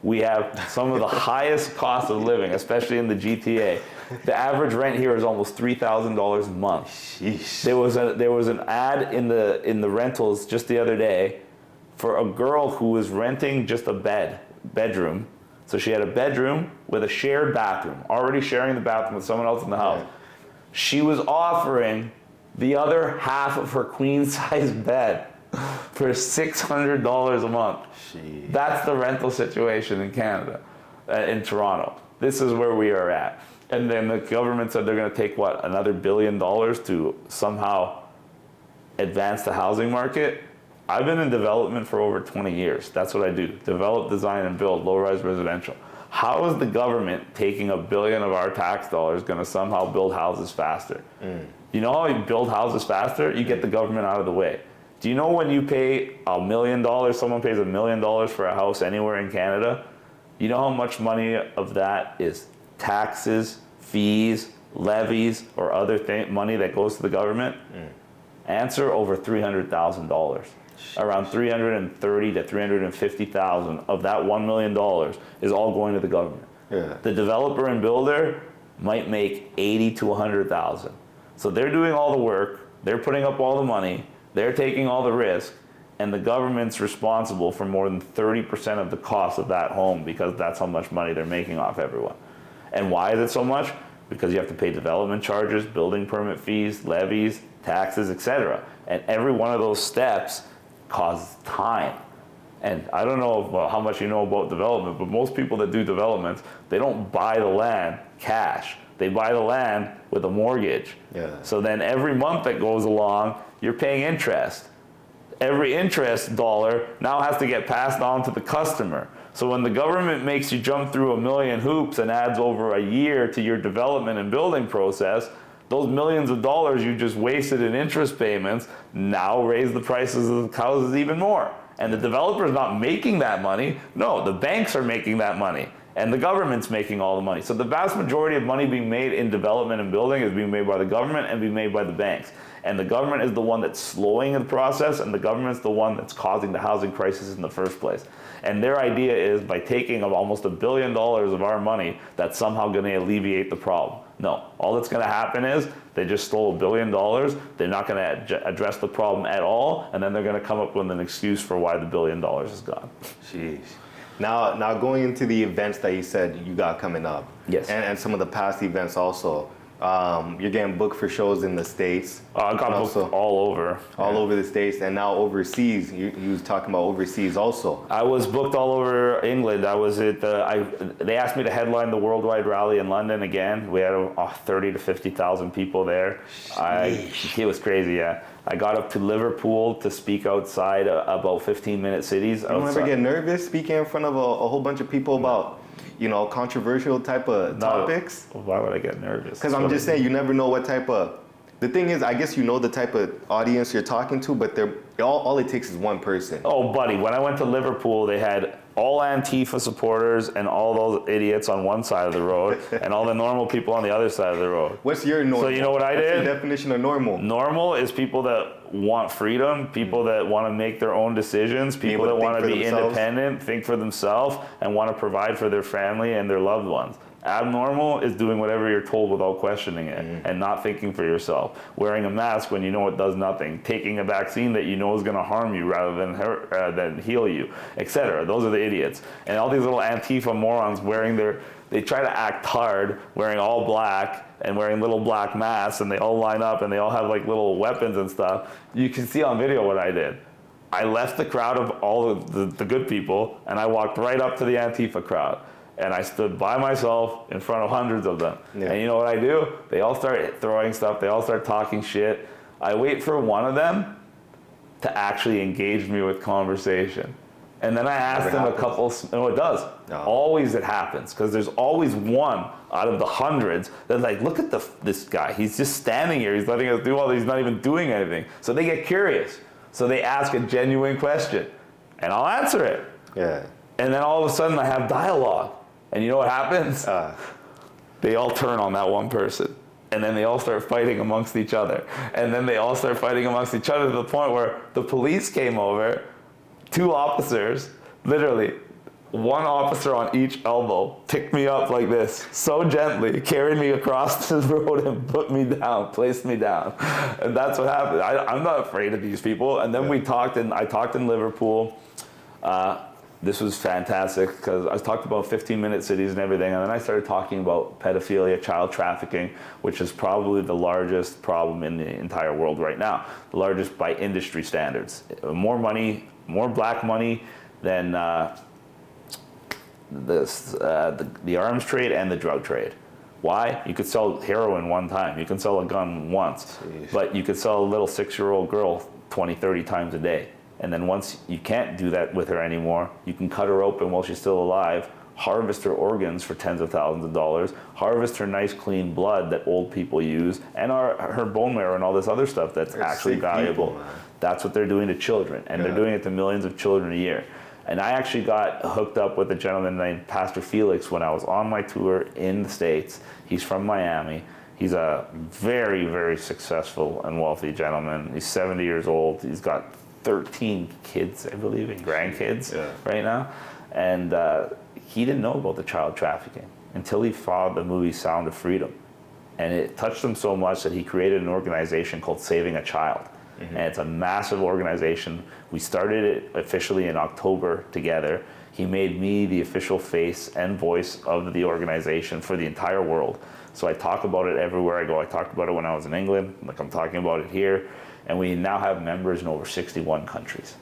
Speaker 2: We have some of the highest cost of living, especially in the GTA. The average rent here is almost $3,000 a month.
Speaker 1: Sheesh.
Speaker 2: There was an ad in the rentals just the other day for a girl who was renting just a bedroom. So she had a bedroom with a shared bathroom, already sharing the bathroom with someone else in the house. Yeah. She was offering the other half of her queen size bed for $600 a month.
Speaker 1: Jeez.
Speaker 2: That's the rental situation in Canada, in Toronto. This is where we are at. And then the government said they're going to take, another $1 billion to somehow advance the housing market. I've been in development for over 20 years. That's what I do. Develop, design, and build low-rise residential. How is the government taking $1 billion of our tax dollars going to somehow build houses faster? You know how you build houses faster? You get the government out of the way. Do you know when you pay $1 million, someone pays $1 million for a house anywhere in Canada? You know how much money of that is taxes, fees, levies, or other money that goes to the government? Answer, over $300,000. Around $330,000 to $350,000 of that $1 million is all going to the government.
Speaker 1: Yeah.
Speaker 2: The developer and builder might make $80,000 to $100,000. So they're doing all the work, they're putting up all the money, they're taking all the risk, and the government's responsible for more than 30% of the cost of that home because that's how much money they're making off everyone. And why is it so much? Because you have to pay development charges, building permit fees, levies, taxes, etc. And every one of those steps causes time. And I don't know how much you know about development, but most people that do developments, they don't buy the land cash. They buy the land with a mortgage.
Speaker 1: Yeah.
Speaker 2: So then every month that goes along, you're paying interest. Every interest dollar now has to get passed on to the customer. So when the government makes you jump through a million hoops and adds over a year to your development and building process, those millions of dollars you just wasted in interest payments now raise the prices of the houses even more. And the developer's not making that money. No, the banks are making that money. And the government's making all the money. So the vast majority of money being made in development and building is being made by the government and being made by the banks. And the government is the one that's slowing the process, and the government's the one that's causing the housing crisis in the first place. And their idea is by taking almost $1 billion of our money, that's somehow going to alleviate the problem. No, all that's going to happen is they just stole $1 billion. They're not going to address the problem at all, and then they're going to come up with an excuse for why the $1 billion is gone.
Speaker 1: Jeez. Now going into the events that you said you got coming up,
Speaker 2: yes,
Speaker 1: and some of the past events also. You're getting booked for shows in the States.
Speaker 2: I got booked all over.
Speaker 1: All over the States, and now overseas. You was talking about overseas also.
Speaker 2: I was booked all over England. I was at they asked me to headline the Worldwide Rally in London again. We had 30 to 50,000 people there. It was crazy, yeah. I got up to Liverpool to speak outside about 15-minute cities.
Speaker 1: You don't ever get nervous speaking in front of a whole bunch of people about, controversial type of topics?
Speaker 2: Why would I get nervous?
Speaker 1: Because I'm just saying, you never know what type of... The thing is, I guess you know the type of audience you're talking to, but all it takes is one person.
Speaker 2: Oh, buddy, when I went to Liverpool, they had all Antifa supporters and all those idiots on one side of the road and all the normal people on the other side of the road.
Speaker 1: What's your normal?
Speaker 2: So you know what I did?
Speaker 1: What's the definition of normal?
Speaker 2: Normal is people that want freedom, people that want to make their own decisions, people that want to be independent, think for themselves, and want to provide for their family and their loved ones. Abnormal is doing whatever you're told without questioning it and not thinking for yourself. Wearing a mask when you know it does nothing. Taking a vaccine that you know is going to harm you rather than heal you, etc. Those are the idiots. And all these little Antifa morons they try to act hard, wearing all black and wearing little black masks, and they all line up and they all have like little weapons and stuff. You can see on video what I did. I left the crowd of all of the good people and I walked right up to the Antifa crowd. And I stood by myself in front of hundreds of them. Yeah. And you know what I do? They all start throwing stuff. They all start talking shit. I wait for one of them to actually engage me with conversation. And then I ask them a couple, no, it does. No. Always it happens, because there's always one out of the hundreds that's like, look at this guy. He's just standing here. He's letting us do all this. He's not even doing anything. So they get curious. So they ask a genuine question. And I'll answer it.
Speaker 1: Yeah.
Speaker 2: And then all of a sudden I have dialogue. And you know what happens? They all turn on that one person. And then they all start fighting amongst each other. And then they all start fighting amongst each other to the point where the police came over, 2 officers, literally, 1 officer on each elbow, picked me up like this, so gently, carried me across the road and put me down, placed me down. And that's what happened. I'm not afraid of these people. And then I talked in Liverpool. This was fantastic because I talked about 15-minute cities and everything, and then I started talking about pedophilia, child trafficking, which is probably the largest problem in the entire world right now, the largest by industry standards. More money, more black money than the arms trade and the drug trade. Why? You could sell heroin one time, you can sell a gun once, but you could sell a little 6-year-old girl 20, 30 times a day. And then once you can't do that with her anymore, you can cut her open while she's still alive, harvest her organs for tens of thousands of dollars, harvest her nice clean blood that old people use, and her bone marrow and all this other stuff that's actually valuable. People, that's what they're doing to children, and they're doing it to millions of children a year. And I actually got hooked up with a gentleman named Pastor Felix when I was on my tour in the States. He's from Miami. He's a very, very successful and wealthy gentleman. He's 70 years old. He's got 13 kids, I believe, and grandkids right now. And he didn't know about the child trafficking until he saw the movie Sound of Freedom. And it touched him so much that he created an organization called Saving a Child. And it's a massive organization. We started it officially in October together. He made me the official face and voice of the organization for the entire world. So I talk about it everywhere I go. I talked about it when I was in England, like I'm talking about it here. And we now have members in over 61 countries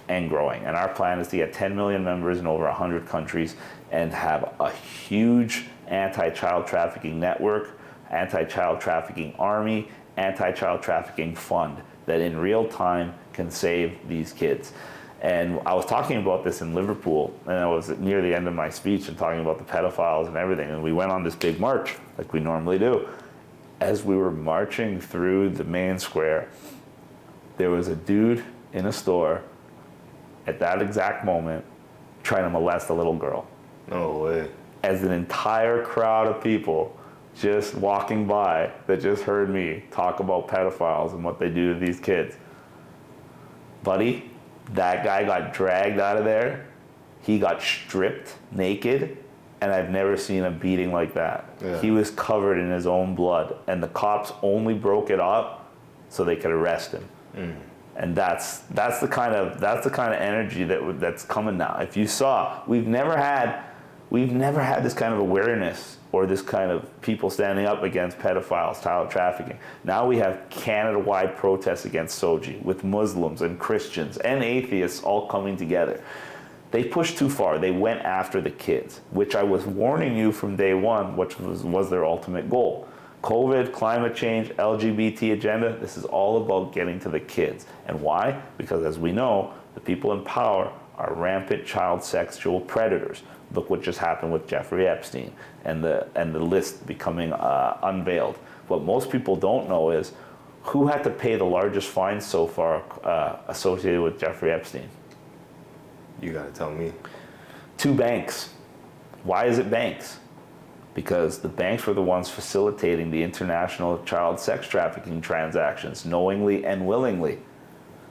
Speaker 2: and growing. And our plan is to get 10 million members in over 100 countries and have a huge anti-child trafficking network, anti-child trafficking army, anti-child trafficking fund that in real time can save these kids. And I was talking about this in Liverpool, and I was near the end of my speech and talking about the pedophiles and everything. And we went on this big march, like we normally do. As we were marching through the main square, there was a dude in a store at that exact moment trying to molest a little girl.
Speaker 1: No way.
Speaker 2: as an entire crowd of people just walking by that just heard me talk about pedophiles and what they do to these kids. Buddy, that guy got dragged out of there. He got stripped naked, and I've never seen a beating like that.
Speaker 1: Yeah.
Speaker 2: He was covered in his own blood, and the cops only broke it up so they could arrest him. And that's the kind of energy that's coming now. If you saw, we've never had this kind of awareness or this kind of people standing up against pedophiles, child trafficking. Now we have Canada-wide protests against Soji with Muslims and Christians and atheists all coming together. They pushed too far. They went after the kids, which I was warning you from day one, which was their ultimate goal. COVID, climate change, LGBT agenda, this is all about getting to the kids. And why? Because as we know, the people in power are rampant child sexual predators. Look what just happened with Jeffrey Epstein and the list becoming unveiled. What most people don't know is who had to pay the largest fines so far associated with Jeffrey Epstein?
Speaker 1: You gotta tell me.
Speaker 2: 2 banks. Why is it banks? Because the banks were the ones facilitating the international child sex trafficking transactions, knowingly and willingly.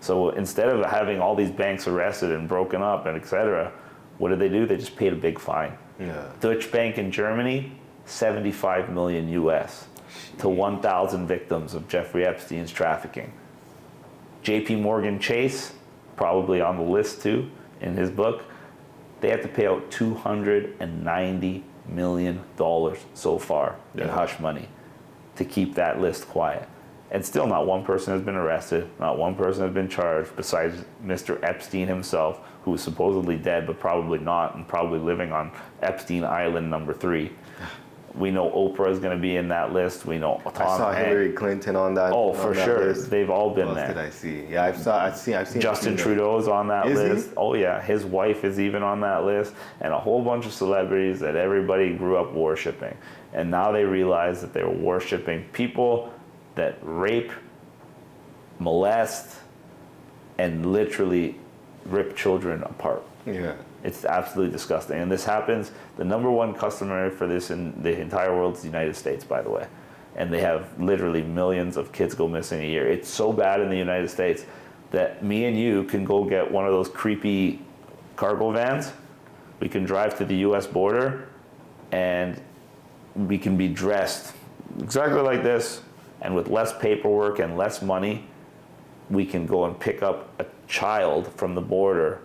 Speaker 2: So instead of having all these banks arrested and broken up and et cetera, what did they do? They just paid a big fine.
Speaker 1: Yeah.
Speaker 2: Deutsche Bank in Germany, 75 million US to 1,000 victims of Jeffrey Epstein's trafficking. JP Morgan Chase, probably on the list too, in his book, they have to pay out $290 million so far in hush money to keep that list quiet. And still not one person has been arrested, not one person has been charged besides Mr. Epstein himself, who was supposedly dead, but probably not, and probably living on Epstein Island number 3. We know Oprah is going to be in that list. We know Tom
Speaker 1: I saw Hillary Clinton on that.
Speaker 2: Oh, for sure.
Speaker 1: List.
Speaker 2: They've all been
Speaker 1: What else
Speaker 2: there.
Speaker 1: did I see? Yeah, I've seen.
Speaker 2: Justin Trudeau's on that list.
Speaker 1: He?
Speaker 2: Oh yeah, his wife is even on that list, and a whole bunch of celebrities that everybody grew up worshiping. And now they realize that they're worshiping people that rape, molest, and literally rip children apart.
Speaker 1: Yeah.
Speaker 2: It's absolutely disgusting. And this happens, the number one customer for this in the entire world is the United States, by the way. And they have literally millions of kids go missing a year. It's so bad in the United States that me and you can go get one of those creepy cargo vans. We can drive to the US border and we can be dressed exactly like this, and with less paperwork and less money, we can go and pick up a child from the border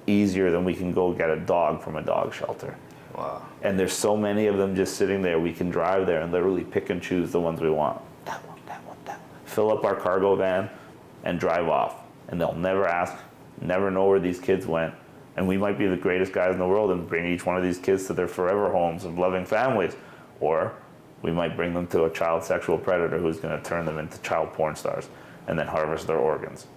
Speaker 2: easier than we can go get a dog from a dog shelter.
Speaker 1: Wow.
Speaker 2: And there's so many of them just sitting there. We can drive there and literally pick and choose the ones we want. That one, that one, that one. Fill up our cargo van and drive off. And they'll never ask, never know where these kids went. And we might be the greatest guys in the world and bring each one of these kids to their forever homes of loving families. Or we might bring them to a child sexual predator who's going to turn them into child porn stars and then harvest their organs.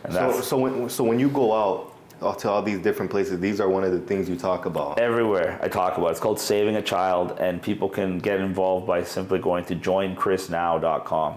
Speaker 2: And
Speaker 1: So when you go out to all these different places, these are one of the things you talk about.
Speaker 2: Everywhere I talk about. It's called Saving a Child, and people can get involved by simply going to joinchrisnow.com,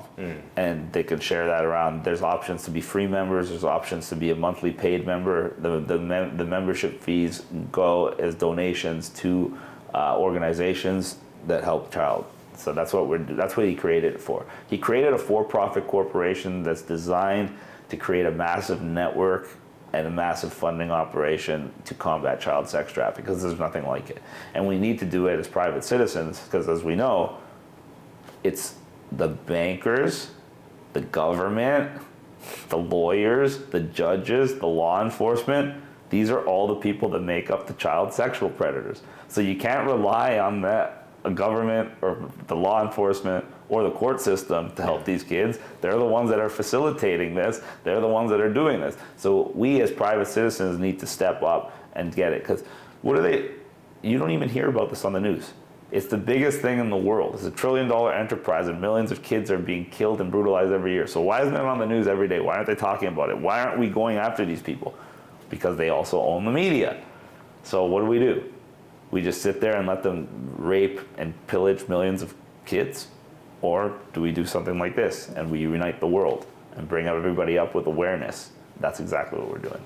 Speaker 2: and they can share that around. There's options to be free members. There's options to be a monthly paid member. The membership fees go as donations to organizations that help child. So that's what he created it for. He created a for-profit corporation that's designed to create a massive network and a massive funding operation to combat child sex trafficking, because there's nothing like it. And we need to do it as private citizens, because as we know, it's the bankers, the government, the lawyers, the judges, the law enforcement. These are all the people that make up the child sexual predators. So you can't rely on a government or the law enforcement or the court system to help these kids. They're the ones that are facilitating this. They're the ones that are doing this. So we as private citizens need to step up and get it. Because you don't even hear about this on the news. It's the biggest thing in the world. It's $1 trillion enterprise and millions of kids are being killed and brutalized every year. So why isn't it on the news every day? Why aren't they talking about it? Why aren't we going after these people? Because they also own the media. So what do? We just sit there and let them rape and pillage millions of kids? Or do we do something like this and we unite the world and bring everybody up with awareness? That's exactly what we're doing.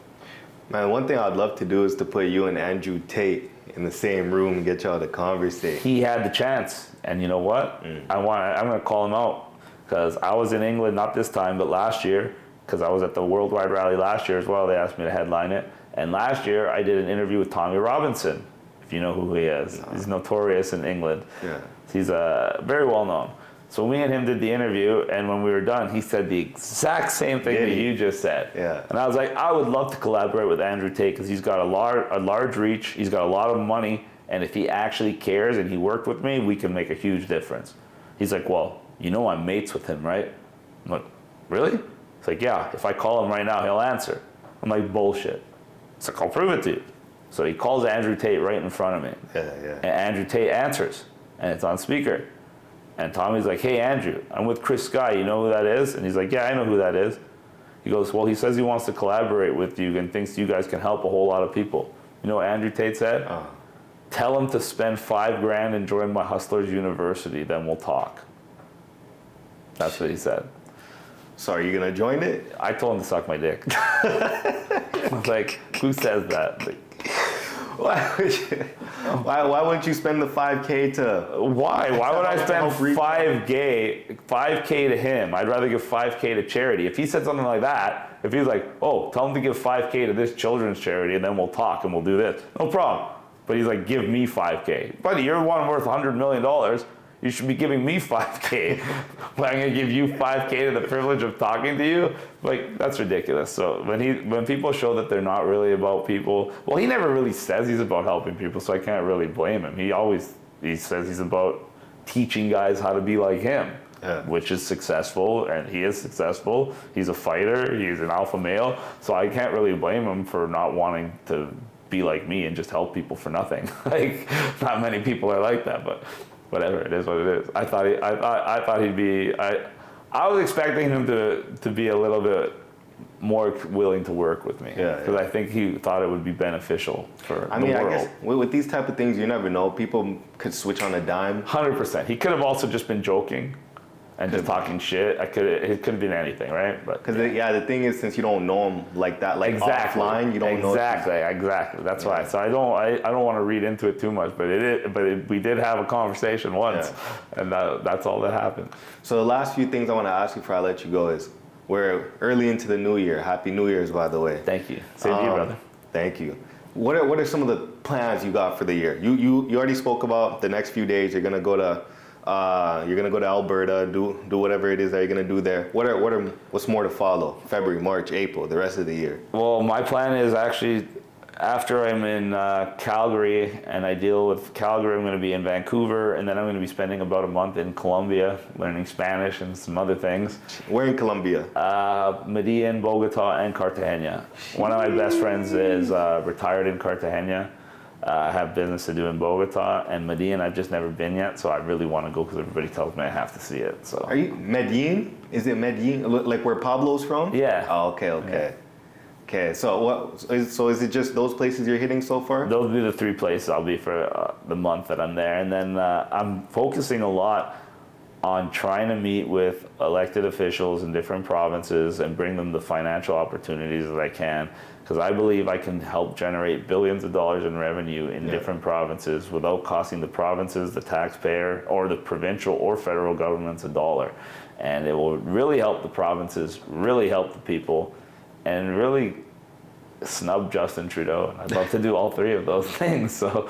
Speaker 1: Man, one thing I'd love to do is to put you and Andrew Tate in the same room and get y'all to conversate.
Speaker 2: He had the chance, and you know what? I'm going to call him out because I was in England, not this time, but last year, because I was at the Worldwide Rally last year as well. They asked me to headline it. And last year, I did an interview with Tommy Robinson, if you know who he is. No. He's notorious in England.
Speaker 1: Yeah.
Speaker 2: He's very well known. So me and him did the interview, and when we were done, he said the exact same thing that you just said.
Speaker 1: Yeah.
Speaker 2: And I was like, I would love to collaborate with Andrew Tate because he's got a large reach, he's got a lot of money, and if he actually cares and he worked with me, we can make a huge difference. He's like, well, you know I'm mates with him, right? I'm like, really? It's like, yeah, if I call him right now, he'll answer. I'm like, bullshit. It's like, I'll prove it to you. So he calls Andrew Tate right in front of me.
Speaker 1: Yeah, yeah.
Speaker 2: And Andrew Tate answers, and it's on speaker. And Tommy's like, hey, Andrew, I'm with Chris Sky. You know who that is? And he's like, yeah, I know who that is. He goes, well, he says he wants to collaborate with you and thinks you guys can help a whole lot of people. You know what Andrew Tate said? Tell him to spend $5,000 and join my Hustlers University, then we'll talk. That's what he said.
Speaker 1: So are you going to join it?
Speaker 2: I told him to suck my dick. I was like, who says that? Like,
Speaker 1: why wouldn't you spend the $5K to...
Speaker 2: Why would I spend $5K to him? I'd rather give $5K to charity. If he said something like that, if he's like, oh, tell him to give $5K to this children's charity and then we'll talk and we'll do this. No problem. But he's like, give me $5K. Buddy, you're one worth $100 million. You should be giving me $5K. But I'm gonna give you $5K to the privilege of talking to you? Like, that's ridiculous. So when people show that they're not really about people, well, he never really says he's about helping people, so I can't really blame him. He says he's about teaching guys how to be like him, which is successful, and he is successful. He's a fighter, he's an alpha male, so I can't really blame him for not wanting to be like me and just help people for nothing. Like, not many people are like that, but whatever, it is what it is. I thought he'd be. I was expecting him to be a little bit more willing to work with me. Because I think he thought it would be beneficial for the world.
Speaker 1: I guess with these type of things, you never know. People could switch on a dime.
Speaker 2: 100%. He could have also just been joking and just talking shit. It could have been anything, right?
Speaker 1: Because the thing is, since you don't know him like that, like offline, you don't know.
Speaker 2: Exactly. That's why. So I don't want to read into it too much, but we did have a conversation once, and that's all that happened.
Speaker 1: So the last few things I want to ask you before I let you go is, we're early into the new year. Happy New Year's, by the way.
Speaker 2: Thank you. Same to you, brother.
Speaker 1: Thank you. What are some of the plans you got for the year? You already spoke about the next few days. You're gonna go to Alberta, do whatever it is that you're gonna do there. What's more to follow? February, March, April, the rest of the year.
Speaker 2: Well, my plan is actually, after I'm in Calgary and I deal with Calgary, I'm going to be in Vancouver, and then I'm going to be spending about a month in Colombia learning Spanish and some other things.
Speaker 1: Where in Colombia?
Speaker 2: Medellin, Bogota, and Cartagena. One of my best friends is retired in Cartagena. I have business to do in Bogota, and Medellin I've just never been yet, so I really want to go because everybody tells me I have to see it. So.
Speaker 1: Are you Medellin? Is it Medellin? Like where Pablo's from?
Speaker 2: Yeah.
Speaker 1: Oh, okay.
Speaker 2: Yeah.
Speaker 1: Okay, so is it just those places you're hitting so far?
Speaker 2: Those will be the 3 places I'll be for the month that I'm there. And then I'm focusing a lot on trying to meet with elected officials in different provinces and bring them the financial opportunities that I can, because I believe I can help generate billions of dollars in revenue in different provinces without costing the provinces, the taxpayer, or the provincial or federal governments a dollar. And it will really help the provinces, really help the people, and really snub Justin Trudeau. I'd love to do all 3 of those things. So,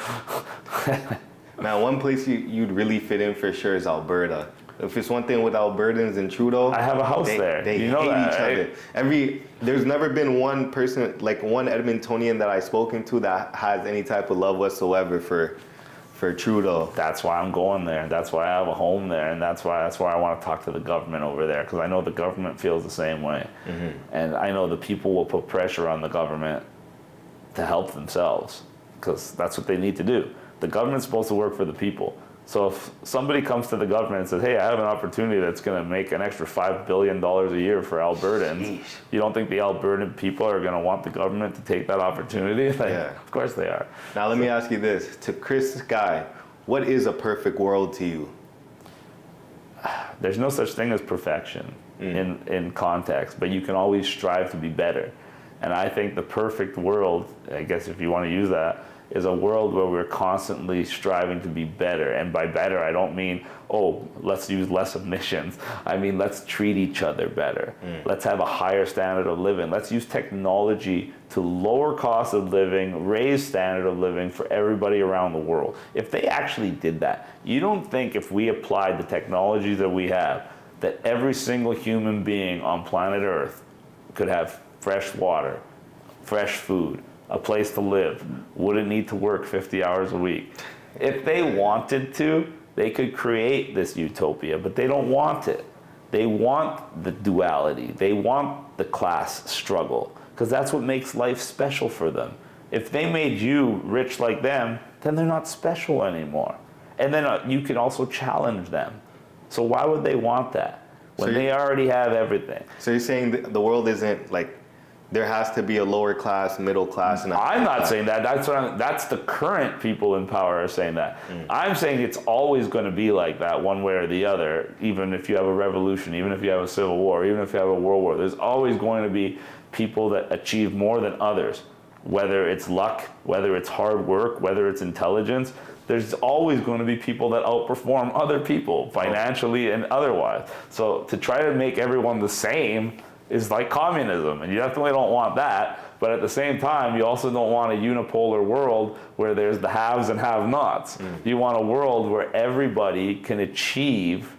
Speaker 1: now, one place you'd really fit in for sure is Alberta. If it's one thing with Albertans and Trudeau,
Speaker 2: I have a house there.
Speaker 1: They
Speaker 2: you know
Speaker 1: hate
Speaker 2: that,
Speaker 1: each other. There's never been one person, like one Edmontonian that I've spoken to that has any type of love whatsoever for Trudeau.
Speaker 2: That's why I'm going there. That's why I have a home there, and that's why I want to talk to the government over there, because I know the government feels the same way, and I know the people will put pressure on the government to help themselves, because that's what they need to do. The government's supposed to work for the people. So if somebody comes to the government and says, hey, I have an opportunity that's going to make an extra $5 billion a year for Albertans, you don't think the Albertan people are going to want the government to take that opportunity? Of course they are.
Speaker 1: Now let me ask you this. To Chris Guy, what is a perfect world to you?
Speaker 2: There's no such thing as perfection in context, but you can always strive to be better. And I think the perfect world, I guess if you want to use that, is a world where we're constantly striving to be better. And by better, I don't mean, oh, let's use less emissions. I mean, let's treat each other better. Let's have a higher standard of living. Let's use technology to lower cost of living, raise standard of living for everybody around the world. If they actually did that, you don't think if we applied the technology that we have, that every single human being on planet Earth could have fresh water, fresh food, a place to live, wouldn't need to work 50 hours a week. If they wanted to, they could create this utopia, but they don't want it. They want the duality. They want the class struggle, because that's what makes life special for them. If they made you rich like them, then they're not special anymore. And then you can also challenge them. So why would they want that when they already have everything?
Speaker 1: So you're saying the world isn't like, there has to be a lower class, middle class, and
Speaker 2: I'm not saying that. That's the current people in power are saying that. I'm saying it's always going to be like that, one way or the other. Even if you have a revolution, even if you have a civil war, even if you have a world war, there's always going to be people that achieve more than others. Whether it's luck, whether it's hard work, whether it's intelligence, there's always going to be people that outperform other people financially and otherwise. So to try to make everyone the same is like communism, and you definitely don't want that. But at the same time, you also don't want a unipolar world where there's the haves and have-nots. You want a world where everybody can achieve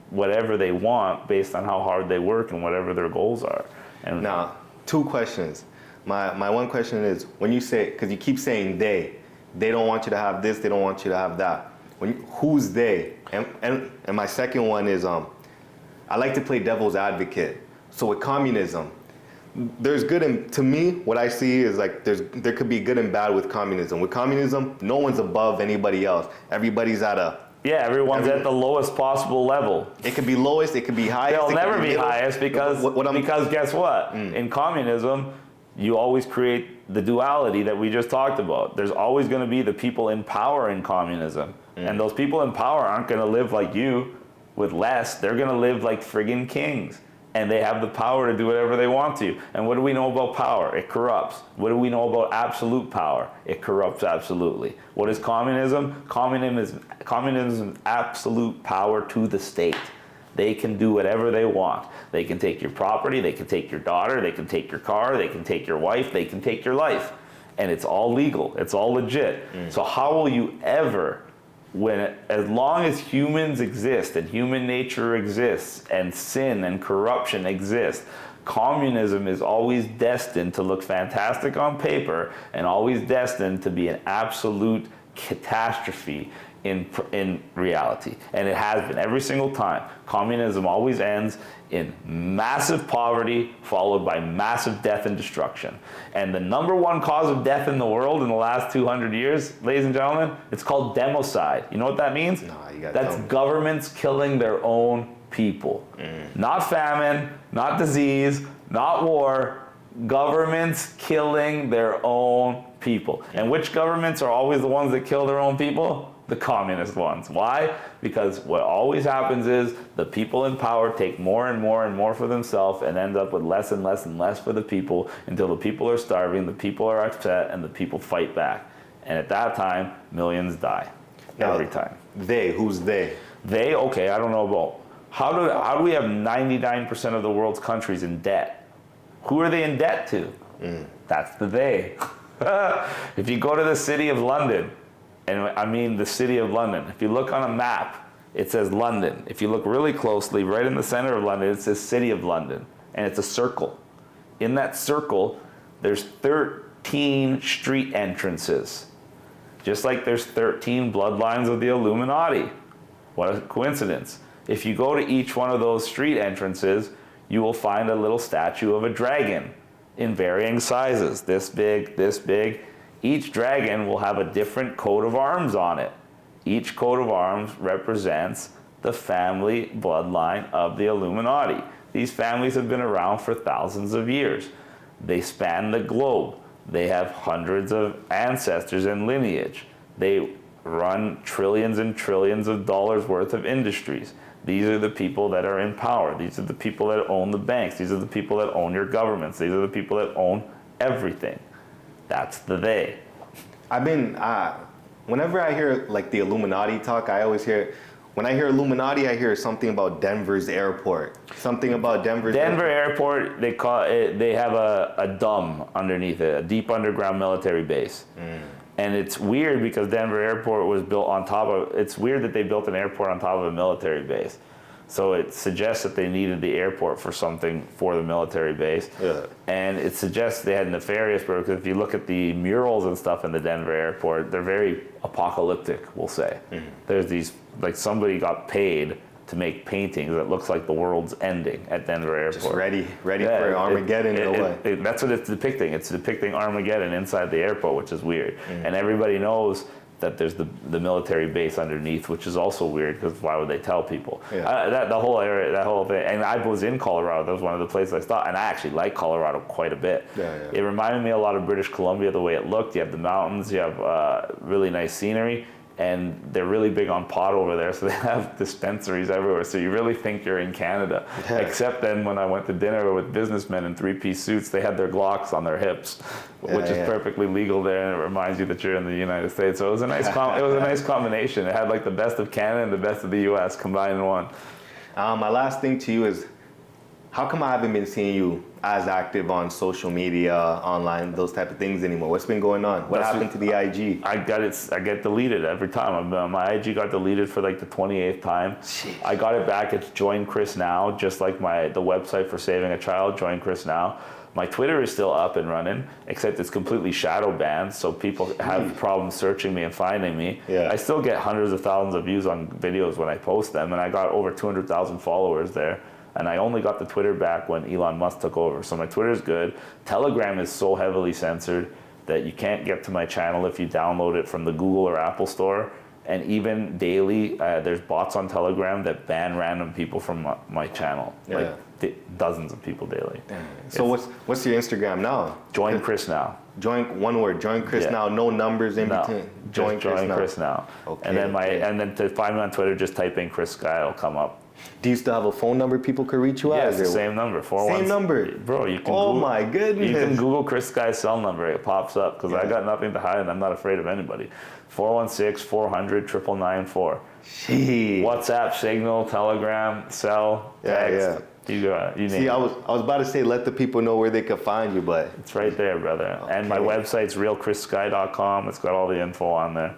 Speaker 2: whatever they want based on how hard they work and whatever their goals are. And
Speaker 1: now, two questions. My one question is, when you say, because you keep saying they don't want you to have this, they don't want you to have that. Who's they? And my second one is, I like to play devil's advocate. So with communism, there's good and to me, what I see is like there could be good and bad with communism. With communism, no one's above anybody else. Everybody's at
Speaker 2: everyone's at the lowest possible level.
Speaker 1: It could be lowest, it could be highest.
Speaker 2: They'll never be highest because guess what? In communism, you always create the duality that we just talked about. There's always going to be the people in power in communism. And those people in power aren't going to live like you with less. They're going to live like friggin' kings. And they have the power to do whatever they want to. And what do we know about power? It corrupts. What do we know about absolute power? It corrupts absolutely. What is communism? Communism is absolute power to the state. They can do whatever they want. They can take your property, they can take your daughter, they can take your car, they can take your wife, they can take your life. And it's all legal, it's all legit. So how will you ever, as long as humans exist and human nature exists and sin and corruption exists, communism is always destined to look fantastic on paper and always destined to be an absolute catastrophe in reality. And it has been every single time. Communism always ends in massive poverty followed by massive death and destruction. And the number one cause of death in the world in the last 200 years, ladies and gentlemen, it's called democide. You know what that means?
Speaker 1: No, you gotta
Speaker 2: That's
Speaker 1: tell me.
Speaker 2: Governments killing their own people. Not famine, not disease, not war. Governments killing their own people. And which governments are always the ones that kill their own people? The communist ones. Why? Because what always happens is the people in power take more and more and more for themselves and end up with less and less and less for the people until the people are starving, the people are upset, and the people fight back. And at that time, millions die. Every time.
Speaker 1: Who's they?
Speaker 2: They, okay, I don't know about, how do we have 99% of the world's countries in debt? Who are they in debt to? That's the they. If you go to the city of London, and I mean the city of London, if you look on a map, it says London. If you look really closely, right in the center of London, it says City of London, and it's a circle. In that circle, there's 13 street entrances, just like there's 13 bloodlines of the Illuminati. What a coincidence. If you go to each one of those street entrances, you will find a little statue of a dragon in varying sizes, this big, this big. Each dragon will have a different coat of arms on it. Each coat of arms represents the family bloodline of the Illuminati. These families have been around for thousands of years. They span the globe. They have hundreds of ancestors and lineage. They run trillions and trillions of dollars worth of industries. These are the people that are in power. These are the people that own the banks. These are the people that own your governments. These are the people that own everything. That's the they.
Speaker 1: I've been, whenever I hear like the Illuminati talk, I always hear, when I hear Illuminati, I hear something about Denver's airport. Something about Denver
Speaker 2: Airport, they call it, they have a dome underneath it, a deep underground military base. And it's weird because Denver Airport was built on top of, it's weird that they built an airport on top of a military base. So it suggests that they needed the airport for something for the military base.
Speaker 1: Yeah.
Speaker 2: And it suggests they had nefarious purposes. Because if you look at the murals and stuff in the Denver airport, they're very apocalyptic, we'll say. There's these, like somebody got paid to make paintings that looks like the world's ending at Denver Airport.
Speaker 1: Just ready for Armageddon or what?
Speaker 2: That's what it's depicting. It's depicting Armageddon inside the airport, which is weird. And everybody knows that there's the military base underneath, which is also weird because why would they tell people?
Speaker 1: Yeah.
Speaker 2: The whole area, that whole thing. And I was in Colorado. That was one of the places I stopped. And I actually like Colorado quite a bit. It reminded me a lot of British Columbia, the way it looked. You have the mountains. You have really nice scenery. And they're really big on pot over there, so they have dispensaries everywhere. So you really think you're in Canada.
Speaker 1: Yeah.
Speaker 2: Except then when I went to dinner with businessmen in three-piece suits, they had their Glocks on their hips, which is perfectly legal there, and it reminds you that you're in the United States. So it was a nice, it was a nice combination. It had like the best of Canada and the best of the U.S. combined in one.
Speaker 1: My last thing to you is, how come I haven't been seeing you as active on social media, online, those type of things anymore? What's been going on? What happened to the IG?
Speaker 2: I get deleted every time. My IG got deleted for like the 28th time.
Speaker 1: Jeez.
Speaker 2: I got it back. It's Join Chris Now, just like the website for saving a child, Join Chris Now. My Twitter is still up and running, except it's completely shadow banned, so people have problems searching me and finding me.
Speaker 1: Yeah.
Speaker 2: I still get hundreds of thousands of views on videos when I post them, and I got over 200,000 followers there. And I only got the Twitter back when Elon Musk took over. So my Twitter's good. Telegram is so heavily censored that you can't get to my channel if you download it from the Google or Apple store. And even daily, there's bots on Telegram that ban random people from my channel.
Speaker 1: Yeah.
Speaker 2: Like dozens of people daily.
Speaker 1: So what's your Instagram now?
Speaker 2: Join Chris Now.
Speaker 1: Join, one word, Join Chris Now. No numbers in between.
Speaker 2: Join Chris Now.
Speaker 1: Okay,
Speaker 2: and then and then to find me on Twitter, just type in Chris Sky, it'll come up.
Speaker 1: Do you still have a phone number people could reach you at?
Speaker 2: Yeah, it's the same number.
Speaker 1: Same number?
Speaker 2: Bro, you can
Speaker 1: my goodness.
Speaker 2: You can Google Chris Sky's cell number. It pops up because I got nothing to hide and I'm not afraid of anybody. 416-400-9994.
Speaker 1: Jeez.
Speaker 2: WhatsApp, Signal, Telegram, cell, text. You name
Speaker 1: it. I was about to say let the people know where they could find you, but
Speaker 2: it's right there, brother. Okay. And my website's realchrisSky.com. It's got all the info on there.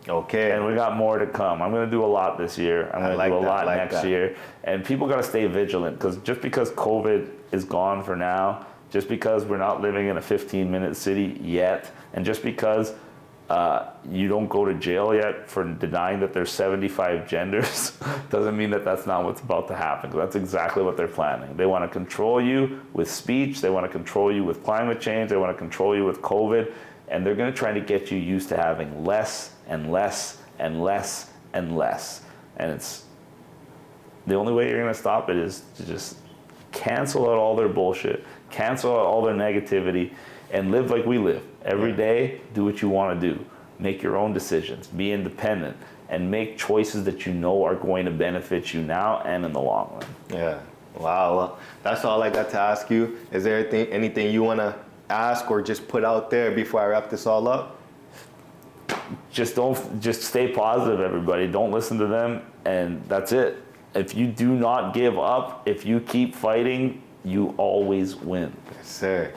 Speaker 1: Okay.
Speaker 2: And we got more to come. I'm going to do a lot this year. I'm going to do a lot next year. And people got to stay vigilant because just because COVID is gone for now, just because we're not living in a 15-minute city yet, and just because you don't go to jail yet for denying that there's 75 genders doesn't mean that that's not what's about to happen. Because that's exactly what they're planning. They want to control you with speech. They want to control you with climate change. They want to control you with COVID. And they're going to try to get you used to having less and less and less and less. And it's the only way you're going to stop it is to just cancel out all their bullshit, cancel out all their negativity, and live like we live. Every day, do what you want to do. Make your own decisions. Be independent. And make choices that you know are going to benefit you now and in the long run.
Speaker 1: Yeah. Wow. Well, that's all I got to ask you. Is there anything you want to ask or just put out there before I wrap this all up?
Speaker 2: Just stay positive, everybody. Don't listen to them, and that's it. If you do not give up, if you keep fighting, you always win.
Speaker 1: Yes, sir.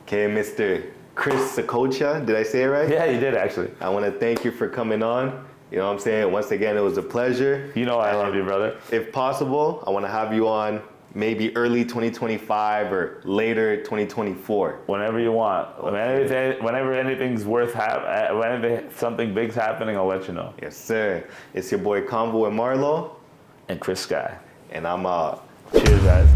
Speaker 1: Okay, Mr. Chris Sakocha, did I say it right?
Speaker 2: Yeah, you did actually.
Speaker 1: I want to thank you for coming on. You know what I'm saying? Once again, it was a pleasure.
Speaker 2: You know I love you, brother.
Speaker 1: If possible, I want to have you on maybe early 2025 or later 2024.
Speaker 2: Whenever you want.
Speaker 1: Okay.
Speaker 2: Whenever anything's whenever something big's happening, I'll let you know.
Speaker 1: Yes, sir. It's your boy Convo and Marlo.
Speaker 2: And Chris Sky.
Speaker 1: And I'm out.
Speaker 2: Cheers, guys.